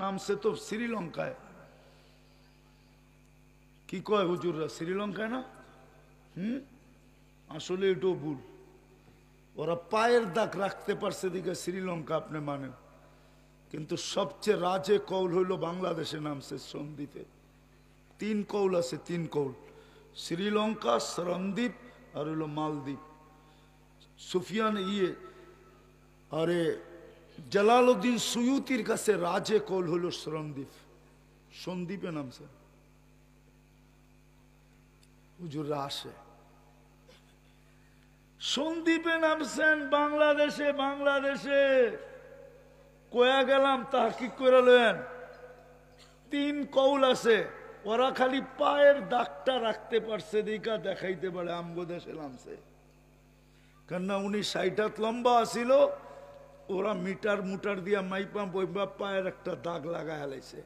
নামছে তো শ্রীলঙ্কায়। কি কয় হুজুররা, শ্রীলঙ্কায় না? আসলে এটাও ভুল। ওরা পায়ের দাগ রাখতে পারছে দিকে শ্রীলঙ্কা আপনি মানেন, কিন্তু সবচেয়ে রাজে কৌল হইল বাংলাদেশে নামছে সন্দ্বীপে। 3 কৌল আছে, 3 কৌল, শ্রীলঙ্কা, সরণদ্বীপ আর হইল মালদ্বীপ। সুফিয়ান আরে জালালউদ্দিন সুয়ুতির কাছে রাজে কৌল হইল সরণদ্বীপ, সন্দ্বীপে নামছে। হুজুররা আসে সন্দ্বীপে নামছেন বাংলাদেশে। বাংলাদেশে কয়া গেলাম তাহকিক করে লেন, 3 কৌল আছে, ওরা খালি পায়ের দাগটা রাখতে পারছে দিকা দেখাইতে পারে আমগো দেশে নামছে। কেননা উনি 60 হাত লম্বা আসিল, ওরা মিটার মুটার দিয়া মাইপা বইবা পায়ের একটা দাগ লাগাই হালাইছে।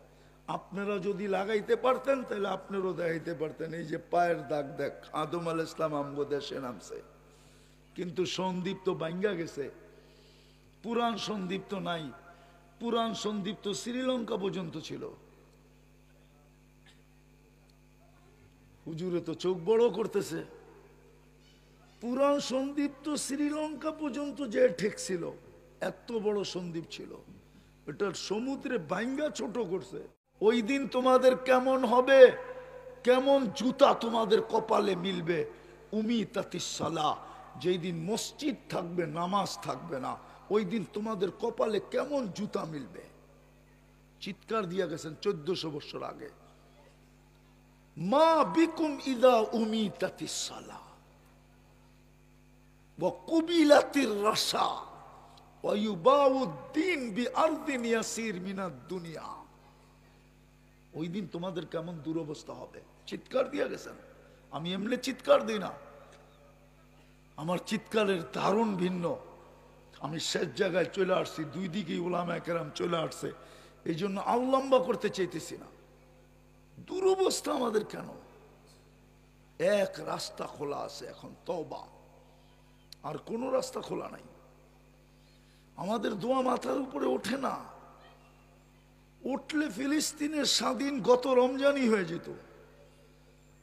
আপনারা যদি লাগাইতে পারতেন তাহলে আপনারও দেখাইতে পারতেন, এই যে পায়ের দাগ দেখ, আদম আলাইহিস সালাম আমগো দেশে নামছে। কিন্তু সন্দ্বীপ তো ভাঙ্গা গেছে, পুরান সন্দ্বীপ তো নাই। পুরান সন্দ্বীপ তো শ্রীলঙ্কা পর্যন্ত ছিল। হুজুরে তো চোখ বড় করতেছে, পুরান সন্দ্বীপ তো শ্রীলঙ্কা পর্যন্ত যে ঠেকছিল, এত বড় সন্দ্বীপ ছিল, এটার সমুদ্রে ভাঙ্গা ছোট করছে। ওই দিন তোমাদের কেমন হবে, কেমন জুতা তোমাদের কপালে মিলবে। উমিতাতিস সালাহ, যেই দিন মসজিদ থাকবে নামাজ থাকবে না, ওই দিন তোমাদের কপালে কেমন জুতা মিলবে। চিৎকার দিয়া গেছেন 1400 বছর আগে। মা বিকুম ইদা উমিতাতিস সালাহ ওয়া কুবিলাতির রাসা ওয়া ইউবাউদ্দিন বিআরদিন ইয়াসির মিনাদ দুনিয়া। ওই দিন তোমাদের কেমন দুরবস্থা হবে। চিৎকার দিয়া গেছেন। আমি এমনি চিৎকার দিই না, আমার চিৎকারের ধারণ ভিন্ন। আমি শেষ জায়গায় চলে আসছি, 2 দিকেই উলামায়ে কেরাম চলে আসছে, এই জন্য আল্লাম্বা করতে চাইতেছি না। দুরবস্থা আমাদের কেন? এক রাস্তা খোলা আছে এখন, তওবা, আর কোন রাস্তা খোলা নাই। আমাদের দোয়া মাথার উপরে ওঠে না, উঠলে ফিলিস্তিনের স্বাধীন গত রমজানই হয়ে যেত।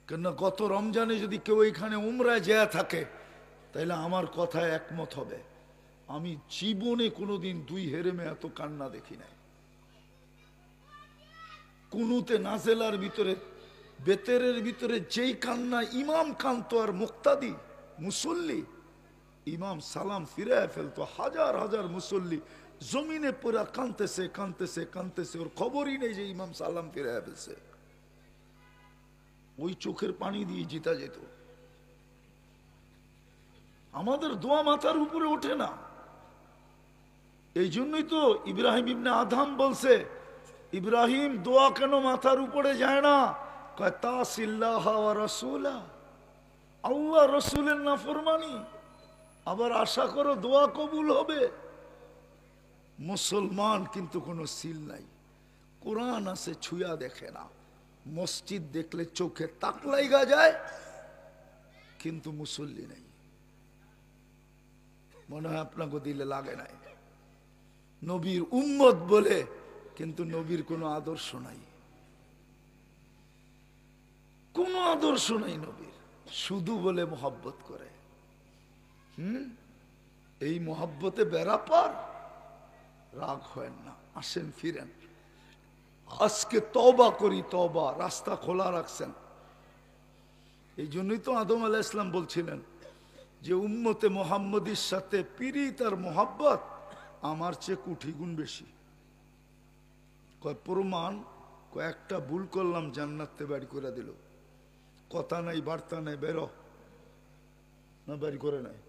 কেননা গত রমজানে যদি কেউ এখানে উমরায় যায় থাকে তাহলে আমার কথায় একমত হবে। আমি জীবনে কোনোদিন 2 হেরেমে এত কান্না দেখি নাই। কুনুতে নাজেলার ভিতরে, বেতেরের ভিতরে যেই কান্না ইমাম কান্ত আর মুক্তাদি মুসল্লি, ইমাম সালাম ফিরায় ফেলতো, হাজার হাজার মুসল্লি জমিনে পুরা কানতেছে কানতেছে কানতেছে, ওর খবরই নেই যে ইমাম সালাম ফিরায় ফেলছে। ওই চোখের পানি দিয়ে জিতা যেত। আমাদের দোয়া মাথার উপরে ওঠে না। এই জন্যই তো ইব্রাহিম ইবনে আদহাম বলছে, ইব্রাহিম দোয়া কেন মাথার উপরে যায় না? কয় তাসিল্লাহ ওয়া রাসূলা, আল্লাহ রসুলের নাফরমানি, আবার আশা করো দোয়া কবুল হবে। মুসলমান কিন্তু কোনো সিল নাই। কোরআন আছে ছুঁয়া দেখে না, মসজিদ দেখলে চোখে তাক লাইগা যায়, কিন্তু মুসল্লি নাই। মনে হয় আপনাকে দিলে লাগে নাই। নবীর উম্মত বলে, কিন্তু নবীর কোনো আদর্শ নাই, কোনো আদর্শ নাই নবীর, শুধু বলে মোহাব্বত করে। এই মোহাব্বতে বেড়া পার, রাগ হয় না। আসেন ফিরেন, আজকে তওবা করি, তওবা রাস্তা খোলা রাখছেন। এই জন্যই তো আদম আলাইহিস সালাম বলছিলেন যে উম্মতে মুহাম্মদীর সাথে পীড়িত আর মোহাব্বত আমার চেয়ে কোটি গুণ বেশি। কয় প্রমাণ? কয়েকটা ভুল করলাম জান্নাতে বাড়ি করে দিল, কথা নাই বার্তা নাই, বেরো না, বাড়ি করে নাই।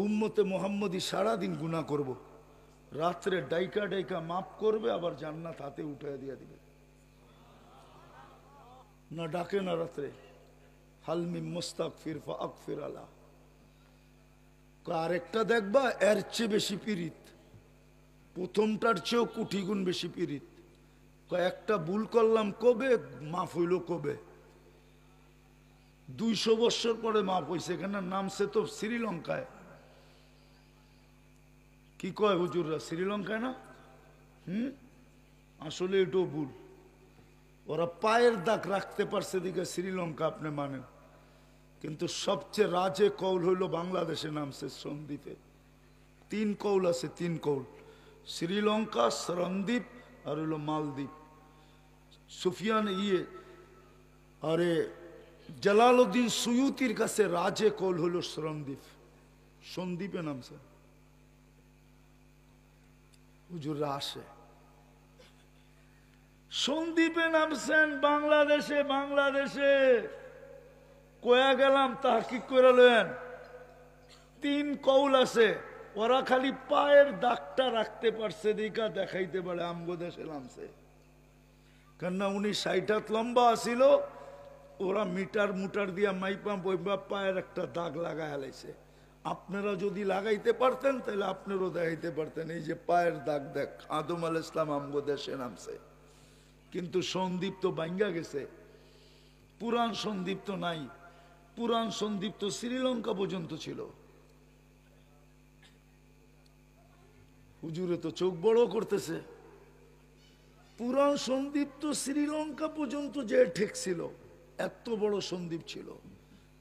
উম্মতে মুহাম্মদী সারাদিন গুনাহ করব, রাত্রে ডাইকা ডাইকা মাফ করবে, আবার জান্নাত হাতে উঠে দিয়ে দিবে। না ডাকে না রাত্রে, হালমি মুস্তাগফির ফাগফির আলা। আরেকটা দেখবা এর চেয়ে বেশি পীড়িত, প্রথমটার চেয়েও কোটি গুণ বেশি পীড়িত। একটা ভুল করলাম কবে, মাফ হইল কবে? 200 বছর পরে মাফ হয়েছে। এখানে নামছে তো শ্রীলঙ্কায়। কি কয় হুজুররা, শ্রীলঙ্কায় না? আসলে এটাও ভুল। ওরা পায়ের দাগ রাখতে পারছে দিকে শ্রীলঙ্কা আপনি মানেন, কিন্তু সবচেয়ে রাজে কৌল হইল বাংলাদেশে নামছে সন্দ্বীপে। 3 কৌল আছে, 3 কৌল, শ্রীলঙ্কা, সরণদ্বীপ আর হইল মালদ্বীপ। সুফিয়ান আরে জালালউদ্দিন সুয়ুতির কাছে রাজে কৌল হইল সরণদ্বীপ, সন্দ্বীপে নামছে। হুজুররা আসে সন্দ্বীপে নামছেন বাংলাদেশে। বাংলাদেশে কয়া গেলাম তাহকিক করে লেন, 3 কৌল আছে, ওরা খালি পায়ের দাগটা রাখতে পারছে দিকা দেখাইতে পারে আমগো দেশে নামছে। কেননা উনি 60 হাত লম্বা আসিল, ওরা মিটার মুটার দিয়া মাইপা বইবা পায়ের একটা দাগ লাগাই হালাইছে। আপনারা যদি লাগাইতে পারতেন তাহলে আপনারও দেখাইতে পারতেন, এই যে পায়ের দাগ দেখ, আদম আলাইহিস সালাম আমগো দেশে নামছে। কিন্তু সন্দ্বীপ তো ভাঙ্গা গেছে, পুরান সন্দ্বীপ তো নাই। পুরান সন্দ্বীপ তো শ্রীলঙ্কা পর্যন্ত ছিল। হুজুরে তো চোখ বড় করতেছে। পুরান সন্দ্বীপ তো শ্রীলঙ্কা পর্যন্ত যে ঠেকছিল, এত বড় সন্দ্বীপ ছিল,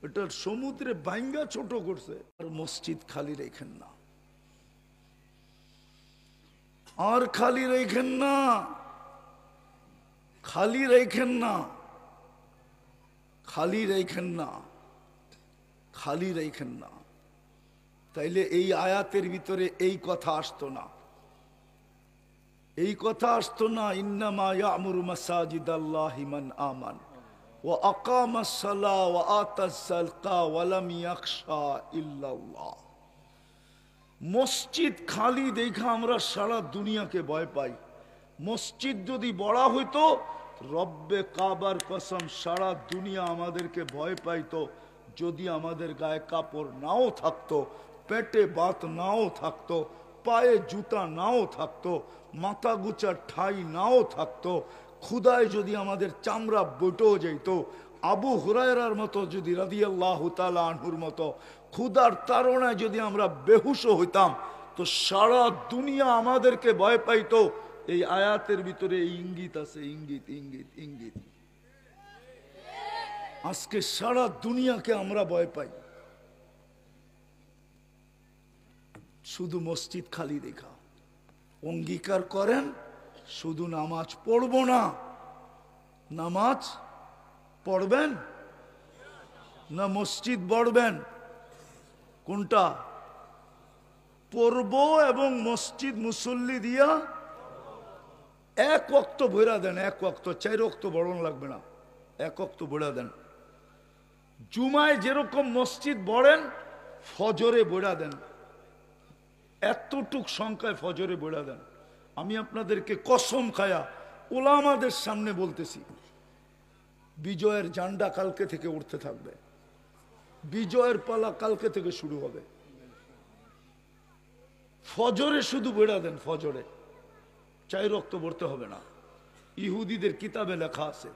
এটার সমুদ্রে ভাঙ্গা ছোট করছে। আর মসজিদ খালি রেখেন না, আর খালি রেখেন না, খালি রেখেন না, খালি রেখেন না, খালি রেখেন না। তাইলে এই আয়াতের ভিতরে এই কথা আসতো না, এই কথা আসতো না। ইন্নামা ইয়ামুরু মাসাজিদাল্লাহি মান আমান ওয়া আকামাস সালাহ ওয়া আতাজ যাকাত ওয়া লাম ইয়াখশা ইল্লাল্লাহ। মসজিদ খালি দেখা আমরা সারা দুনিয়াকে ভয় পাই। মসজিদ যদি বড় হইতো, রব্বে কাবার কসম সারা দুনিয়া আমাদেরকে ভয় পাইতো। যদি আমাদের গায়ে কাপড় নাও থাকতো, পেটে বাত নাও থাকতো, পায়ে জুতা নাও থাকতো, মাথা গুচার ঠাই নাও থাকতো, ক্ষুদায় যদি আমাদের চামড়া বটেও যেত, আবু হুরায়রার মতো যদি রাদিয়াল্লাহু তাআলা আনহুর মতো ক্ষুদার তাড়নায় যদি আমরা বেহুশ হইতাম, তো সারা দুনিয়া আমাদেরকে ভয় পাইতো। এই আয়াতের ভিতরে ইঙ্গিত আছে, ইঙ্গিত ইঙ্গিত ইঙ্গিত। আজকে সারা দুনিয়াকে আমরা ভয় পাই শুধু মসজিদ খালি দেখা। অঙ্গীকার করেন শুধু নামাজ পড়ব না। নামাজ পড়বেন না মসজিদ পড়বেন? কোনটা পড়ব? এবং মসজিদ মুসল্লি দিয়া 1 ওয়াক্ত ভরা দেন, 1 ওয়াক্ত, 4 ওয়াক্ত বড়ন লাগবে না, 1 ওয়াক্ত ভরা দেন। জুমায় যেরকম মসজিদ বড়েন, ফজরে বড়া দেন, এতটুক সংখ্যায় ফজরে বড়া দেন। আমি আপনাদেরকে কসম খায়া ওলামাদের সামনে বলতেছি, বিজয়ের ঝান্ডা কালকে থেকে উঠতে থাকবে, বিজয়ের পালা কালকে থেকে শুরু হবে। ফজরে শুধু বেড়া দেন, ফজরে 4 ওয়াক্ত পড়তে হবে না। ইহুদিদের কিতাবে লেখা আছে